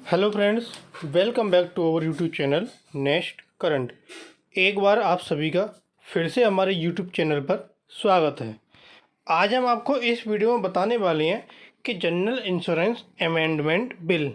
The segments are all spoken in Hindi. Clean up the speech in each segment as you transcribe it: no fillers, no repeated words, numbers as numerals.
Hello friends, welcome back to our YouTube channel next current. एक बार आप सभी का फिर से हमारे यूट्यूब चैनल पर स्वागत है। आज हम आपको इस वीडियो में बताने वाले हैं कि जनरल इंश्योरेंस अमेंडमेंट बिल,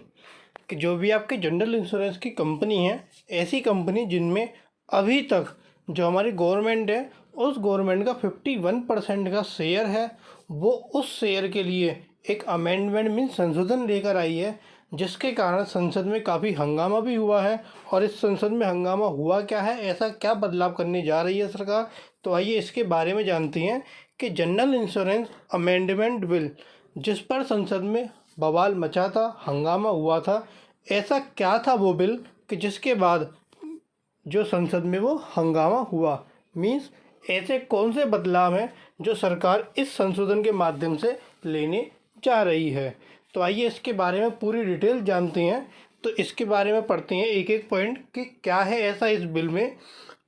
कि जो भी आपके जनरल इंश्योरेंस की कंपनी है, ऐसी कंपनी जिनमें अभी तक जो हमारी गवर्नमेंट है उस गवर्नमेंट का 51% का शेयर है, वो उस शेयर के लिए एक अमेंडमेंट मीन संशोधन लेकर आई है, जिसके कारण संसद में काफ़ी हंगामा भी हुआ है। और इस संसद में हंगामा हुआ क्या है, ऐसा क्या बदलाव करने जा रही है सरकार, तो आइए इसके बारे में जानते हैं कि जनरल इंश्योरेंस अमेंडमेंट बिल जिस पर संसद में बवाल मचा था, हंगामा हुआ था, ऐसा क्या था वो बिल कि जिसके बाद जो संसद में वो हंगामा हुआ। मीन्स ऐसे कौन से बदलाव हैं जो सरकार इस संशोधन के माध्यम से लेने जा रही है। तो आइए इसके बारे में पूरी डिटेल जानते हैं। तो इसके बारे में पढ़ते हैं एक एक पॉइंट कि क्या है ऐसा इस बिल में।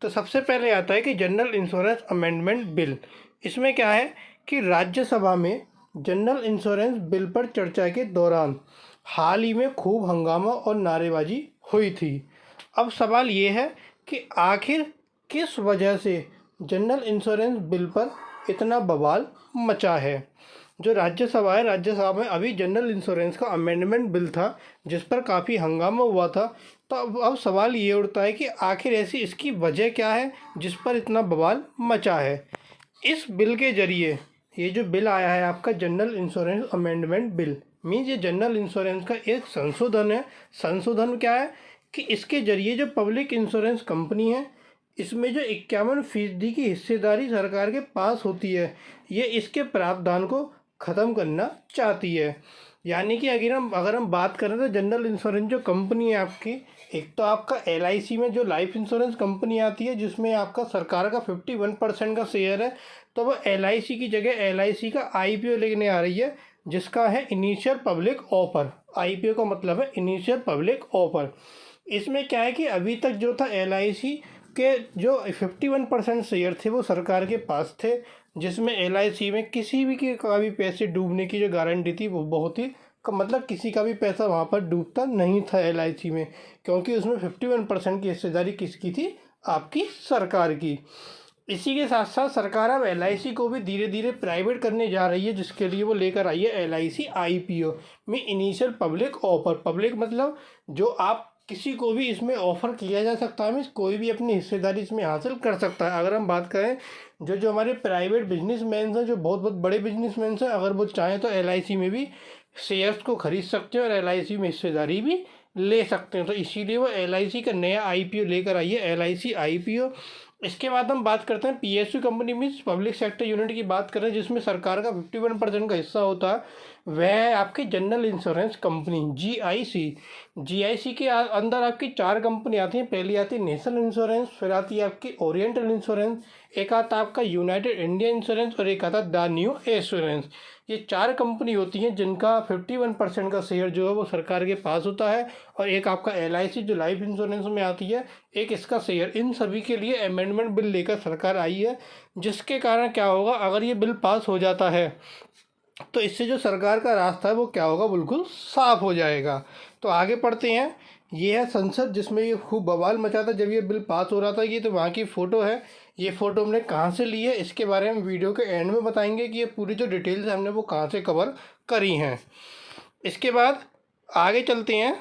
तो सबसे पहले आता है कि जनरल इंश्योरेंस अमेंडमेंट बिल। इसमें क्या है कि राज्यसभा में जनरल इंश्योरेंस बिल पर चर्चा के दौरान हाल ही में खूब हंगामा और नारेबाजी हुई थी। अब सवाल ये है कि आखिर किस वजह से जनरल इंश्योरेंस बिल पर इतना बवाल मचा है। जो राज्यसभा है, राज्यसभा में अभी जनरल इंश्योरेंस का अमेंडमेंट बिल था जिस पर काफ़ी हंगामा हुआ था। तो अब सवाल ये उठता है कि आखिर ऐसी इसकी वजह क्या है जिस पर इतना बवाल मचा है। इस बिल के जरिए ये जो बिल आया है आपका general insurance amendment bill, means ये जनरल इंश्योरेंस का एक संशोधन है। संशोधन क्या है कि इसके जरिए जो पब्लिक इंश्योरेंस कंपनी है, इसमें जो 51% की हिस्सेदारी सरकार के पास होती है, ये इसके प्रावधान को ख़त्म करना चाहती है। यानी कि अगर हम बात करें तो जनरल इंश्योरेंस जो कंपनी है आपकी, एक तो आपका LIC में जो लाइफ इंश्योरेंस कंपनी आती है जिसमें आपका सरकार का 51% का शेयर है, तो वो LIC की जगह LIC का IPO लेने आ रही है जिसका है इनिशियल पब्लिक ऑफर। IPO का मतलब है इनिशियल पब्लिक ऑफर। इसमें क्या है कि अभी तक जो था LIC के जो 51% शेयर थे वो सरकार के पास थे, जिसमें LIC में किसी भी का भी पैसे डूबने की जो गारंटी थी वो बहुत ही मतलब किसी का भी पैसा वहाँ पर डूबता नहीं था LIC में, क्योंकि उसमें 51% की हिस्सेदारी किसकी थी, आपकी सरकार की। इसी के साथ साथ सरकार अब LIC को भी धीरे धीरे प्राइवेट करने जा रही है, जिसके लिए वो लेकर आई है LIC IPO में इनिशियल पब्लिक ऑफर। पब्लिक मतलब जो आप किसी को भी इसमें ऑफ़र किया जा सकता है, मीन्स कोई भी अपनी हिस्सेदारी इसमें हासिल कर सकता है। अगर हम बात करें जो जो हमारे प्राइवेट बिजनेसमैन हैं, जो बहुत बहुत बड़े बिजनेसमैन हैं, अगर वो चाहें तो LIC में भी शेयर्स को खरीद सकते हैं और LIC में हिस्सेदारी भी ले सकते हैं। तो इसीलिए वो LIC का नया IPO लेकर आई है, LIC IPO। इसके बाद हम बात करते हैं PSU company means public sector unit की बात करें, जिसमें सरकार का 51% का हिस्सा होता है। वह है आपकी जनरल इंश्योरेंस कंपनी GIC के अंदर आपकी 4 कंपनी आती हैं। पहली आती है नेशनल इंश्योरेंस, फिर आती है आपकी ओरिएंटल इंश्योरेंस, एक आता है आपका यूनाइटेड इंडिया इंश्योरेंस और एक आता है द न्यू एश्योरेंस। ये 4 कंपनी होती हैं जिनका 51% का शेयर जो है वो सरकार के पास होता है। और एक आपका LIC जो लाइफ इंश्योरेंस में आती है, एक इसका शेयर। इन सभी के लिए अमेंडमेंट बिल लेकर सरकार आई है, जिसके कारण क्या होगा, अगर ये बिल पास हो जाता है तो इससे जो सरकार का रास्ता है वो क्या होगा, बिल्कुल साफ हो जाएगा। तो आगे पढ़ते हैं। ये है संसद जिसमें ये खूब बवाल मचा था जब ये बिल पास हो रहा था। ये तो वहाँ की फ़ोटो है। ये फ़ोटो हमने कहाँ से ली है इसके बारे में वीडियो के एंड में बताएंगे कि ये पूरी जो डिटेल्स है हमने वो कहाँ से कवर करी हैं। इसके बाद आगे चलते हैं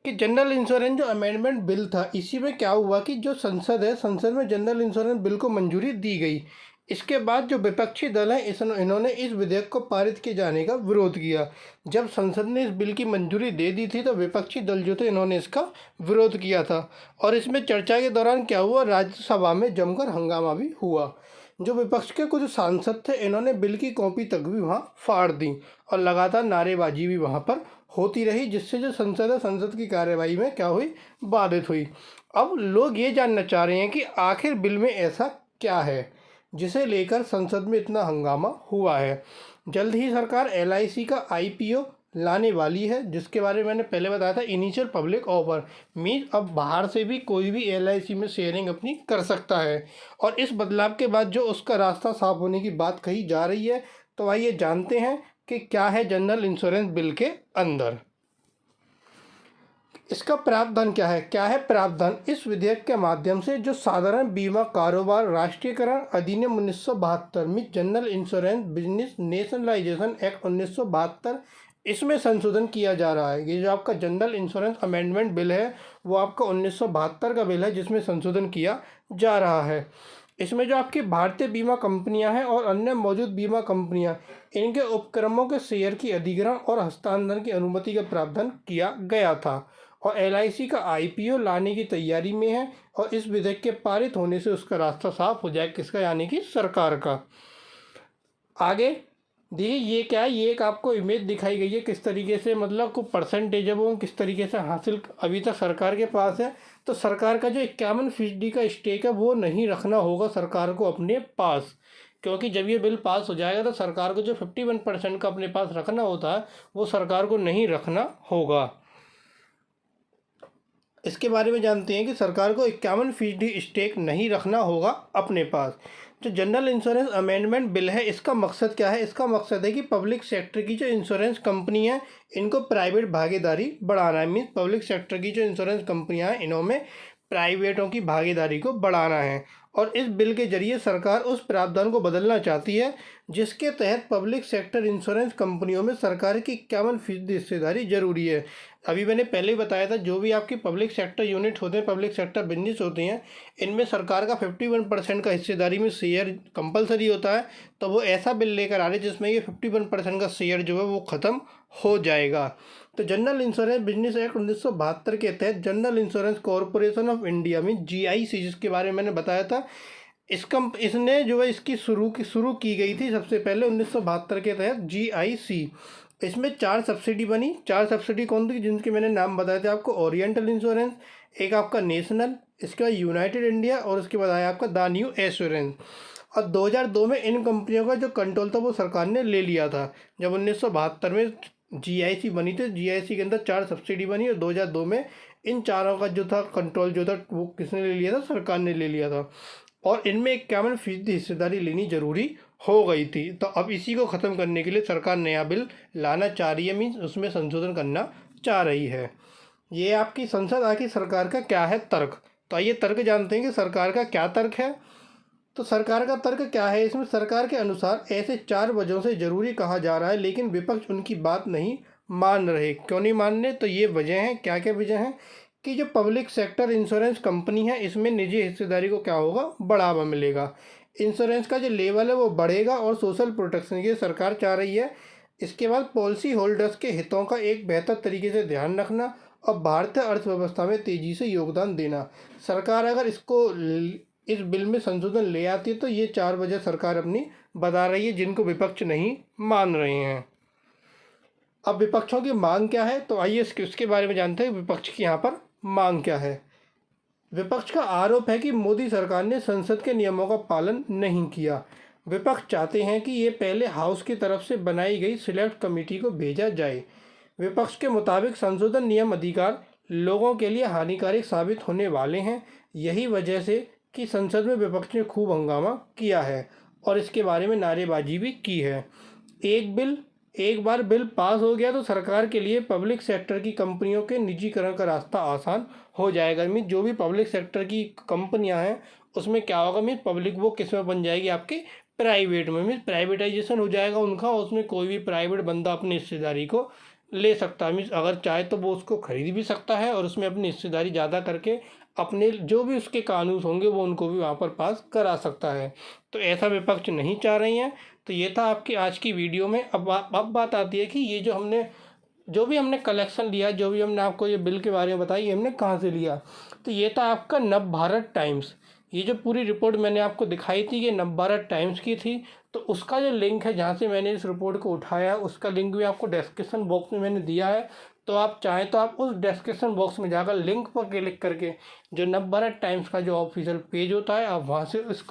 कि जनरल इंश्योरेंस जो अमेंडमेंट बिल था, इसी में क्या हुआ कि जो संसद है, संसद में जनरल इंश्योरेंस बिल को मंजूरी दी गई। इसके बाद जो विपक्षी दल हैं इन्होंने इस विधेयक को पारित किए जाने का विरोध किया। जब संसद ने इस बिल की मंजूरी दे दी थी तो विपक्षी दल जो थे इन्होंने इसका विरोध किया था। और इसमें चर्चा के दौरान क्या हुआ, राज्यसभा में जमकर हंगामा भी हुआ। जो विपक्ष के कुछ सांसद थे इन्होंने बिल की कॉपी तक भी वहाँ फाड़ दी और लगातार नारेबाजी भी वहाँ पर होती रही, जिससे जो संसद है, संसद की कार्यवाही में क्या हुई, बाधित हुई। अब लोग ये जानना चाह रहे हैं कि आखिर बिल में ऐसा क्या है जिसे लेकर संसद में इतना हंगामा हुआ है। जल्द ही सरकार LIC का IPO लाने वाली है, जिसके बारे में मैंने पहले बताया था, इनिशियल पब्लिक ऑफर। मीन अब बाहर से भी कोई भी LIC में शेयरिंग अपनी कर सकता है। और इस बदलाव के बाद जो उसका रास्ता साफ होने की बात कही जा रही है। तो आइए जानते हैं कि क्या है जनरल इंश्योरेंस बिल के अंदर। इसका प्रावधान क्या है? प्रावधान? इस विधेयक के माध्यम से जो साधारण बीमा कारोबार राष्ट्रीयकरण अधिनियम 1972 में general insurance business nationalisation act 1972, इसमें संशोधन किया जा रहा है। ये जो आपका जनरल इंश्योरेंस अमेंडमेंट बिल है वो आपका 1972 का बिल है जिसमें संशोधन किया जा रहा है। इसमें जो आपकी भारतीय बीमा कंपनियां हैं और अन्य मौजूद बीमा कंपनियां, इनके उपक्रमों के शेयर की अधिग्रहण और हस्तांतरण की अनुमति का प्रावधान किया गया था। और एलआईसी का आईपीओ लाने की तैयारी में है और इस विधेयक के पारित होने से उसका रास्ता साफ हो जाए, किसका? यानी कि सरकार का। आगे देखिए ये क्या है, ये एक आपको इमेज दिखाई गई है किस तरीके से, मतलब को परसेंटेज है वो किस तरीके से हासिल अभी तक सरकार के पास है। तो सरकार का जो 51% का स्टेक है वो नहीं रखना होगा सरकार को अपने पास, क्योंकि जब ये बिल पास हो जाएगा तो सरकार को जो 51% का अपने पास रखना होता है वो सरकार को नहीं रखना होगा। इसके बारे में जानते हैं कि सरकार को 51% स्टेक नहीं रखना होगा अपने पास। जो जनरल इंश्योरेंस अमेंडमेंट बिल है इसका मकसद क्या है? इसका मकसद है कि पब्लिक सेक्टर की जो इंश्योरेंस कंपनी है इनको प्राइवेट भागीदारी बढ़ाना है। मीन्स पब्लिक सेक्टर की जो इंश्योरेंस कंपनियां हैं इनमें प्राइवेटों की भागीदारी को बढ़ाना है। और इस बिल के जरिए सरकार उस प्रावधान को बदलना चाहती है जिसके तहत पब्लिक सेक्टर इंश्योरेंस कंपनियों में सरकार की 51% हिस्सेदारी जरूरी है। अभी मैंने पहले ही बताया था, जो भी आपकी पब्लिक सेक्टर यूनिट होते हैं, पब्लिक सेक्टर बिजनेस होते हैं, इनमें सरकार का 51% का हिस्सेदारी में शेयर कंपलसरी होता है। तो वो ऐसा बिल लेकर आ रहे जिसमें ये 51% का शेयर जो है वो ख़त्म हो जाएगा। तो जनरल इंश्योरेंस बिजनेस एक्ट 1972 के तहत general insurance corporation of India में जीआईसी, जिसके बारे में मैंने बताया था, इसने जो है इसकी शुरू की गई थी सबसे पहले 1972 के तहत जीआईसी। इसमें 4 सब्सिडी बनी। 4 सब्सिडी कौन थी? जिनके मैंने नाम बताए थे आपको। ओरिएंटल इंश्योरेंस, एक आपका नेशनल, इसके बाद यूनाइटेड इंडिया और उसके बाद आया आपका द न्यू एश्योरेंस। और 2002 में इन कंपनियों का जो कंट्रोल था वो सरकार ने ले लिया था। जब 1972 में जीआईसी बनी थी, जीआईसी के अंदर 4 सब्सिडी बनी और 2002 में इन चारों का जो था कंट्रोल जो था वो किसने ले लिया था? सरकार ने ले लिया था। और इनमें 51% हिस्सेदारी लेनी जरूरी हो गई थी। तो अब इसी को ख़त्म करने के लिए सरकार नया बिल लाना चाह रही है, मीन्स उसमें संशोधन करना चाह रही है। ये आपकी संसद आखिर सरकार का क्या है तर्क? तो आइए तर्क जानते हैं कि सरकार का क्या तर्क है। तो सरकार का तर्क क्या है? इसमें सरकार के अनुसार ऐसे 4 वजहों से ज़रूरी कहा जा रहा है, लेकिन विपक्ष उनकी बात नहीं मान रहे। क्यों नहीं मान रहे? तो ये वजह हैं, क्या क्या वजह हैं कि जो पब्लिक सेक्टर इंश्योरेंस कंपनी है इसमें निजी हिस्सेदारी को क्या होगा? बढ़ावा मिलेगा। इंश्योरेंस का जो लेवल है वो बढ़ेगा और सोशल प्रोटेक्शन ये सरकार चाह रही है। इसके बाद पॉलिसी होल्डर्स के हितों का एक बेहतर तरीके से ध्यान रखना और भारतीय अर्थव्यवस्था में तेज़ी से योगदान देना। सरकार अगर इस बिल में संशोधन ले आती है तो ये 4 वजह सरकार अपनी बता रही है जिनको विपक्ष नहीं मान रहे हैं। अब विपक्षों की मांग क्या है? तो आइए उसके बारे में जानते हैं विपक्ष की यहाँ पर मांग क्या है। विपक्ष का आरोप है कि मोदी सरकार ने संसद के नियमों का पालन नहीं किया। विपक्ष चाहते हैं कि ये पहले हाउस की तरफ से बनाई गई सिलेक्ट कमेटी को भेजा जाए। विपक्ष के मुताबिक संशोधन नियम अधिकार लोगों के लिए हानिकारक साबित होने वाले हैं। यही वजह से कि संसद में विपक्ष ने खूब हंगामा किया है और इसके बारे में नारेबाजी भी की है। एक बार बिल पास हो गया तो सरकार के लिए पब्लिक सेक्टर की कंपनियों के निजीकरण का रास्ता आसान हो जाएगा। मीन जो भी पब्लिक सेक्टर की कंपनियां हैं उसमें क्या होगा? मीन पब्लिक वो किस में बन जाएगी? आपके प्राइवेट में। मीन प्राइवेटाइजेशन हो जाएगा उनका, उसमें कोई भी प्राइवेट बंदा अपनी हिस्सेदारी को ले सकता है। मीन अगर चाहे तो वो उसको खरीद भी सकता है और उसमें अपनी हिस्सेदारी ज़्यादा करके अपने जो भी उसके कानून होंगे वो उनको भी वहाँ पर पास करा सकता है। तो ऐसा विपक्ष नहीं चाह रही हैं। तो ये था आपकी आज की वीडियो में। अब बात आती है कि ये जो भी हमने कलेक्शन लिया, जो भी हमने आपको ये बिल के बारे में बताई, ये हमने कहाँ से लिया? तो ये था आपका नवभारत टाइम्स। ये जो पूरी रिपोर्ट मैंने आपको दिखाई थी ये नवभारत टाइम्स की थी। तो उसका जो लिंक है जहाँ से मैंने इस रिपोर्ट को उठाया उसका लिंक भी आपको डिस्क्रिप्शन बॉक्स में मैंने दिया है। तो आप चाहें तो आप उस डिस्क्रिप्शन बॉक्स में जाकर लिंक पर क्लिक करके जो नवभारत टाइम्स का जो ऑफिशियल पेज होता है आप वहाँ से इस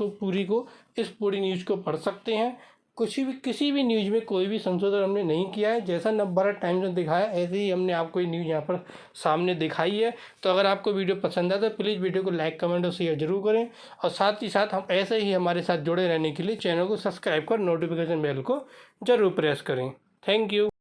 पूरी न्यूज़ को पढ़ सकते हैं। किसी भी न्यूज़ में कोई भी संशोधन हमने नहीं किया है। जैसा नवभारत टाइम्स ने दिखाया ऐसे ही हमने आपको ये न्यूज़ यहाँ पर सामने दिखाई है। तो अगर आपको वीडियो पसंद आए तो प्लीज़ वीडियो को लाइक, कमेंट और शेयर जरूर करें। और साथ ही साथ हम ऐसे ही हमारे साथ जुड़े रहने के लिए चैनल को सब्सक्राइब कर नोटिफिकेशन बेल को जरूर प्रेस करें। Thank you.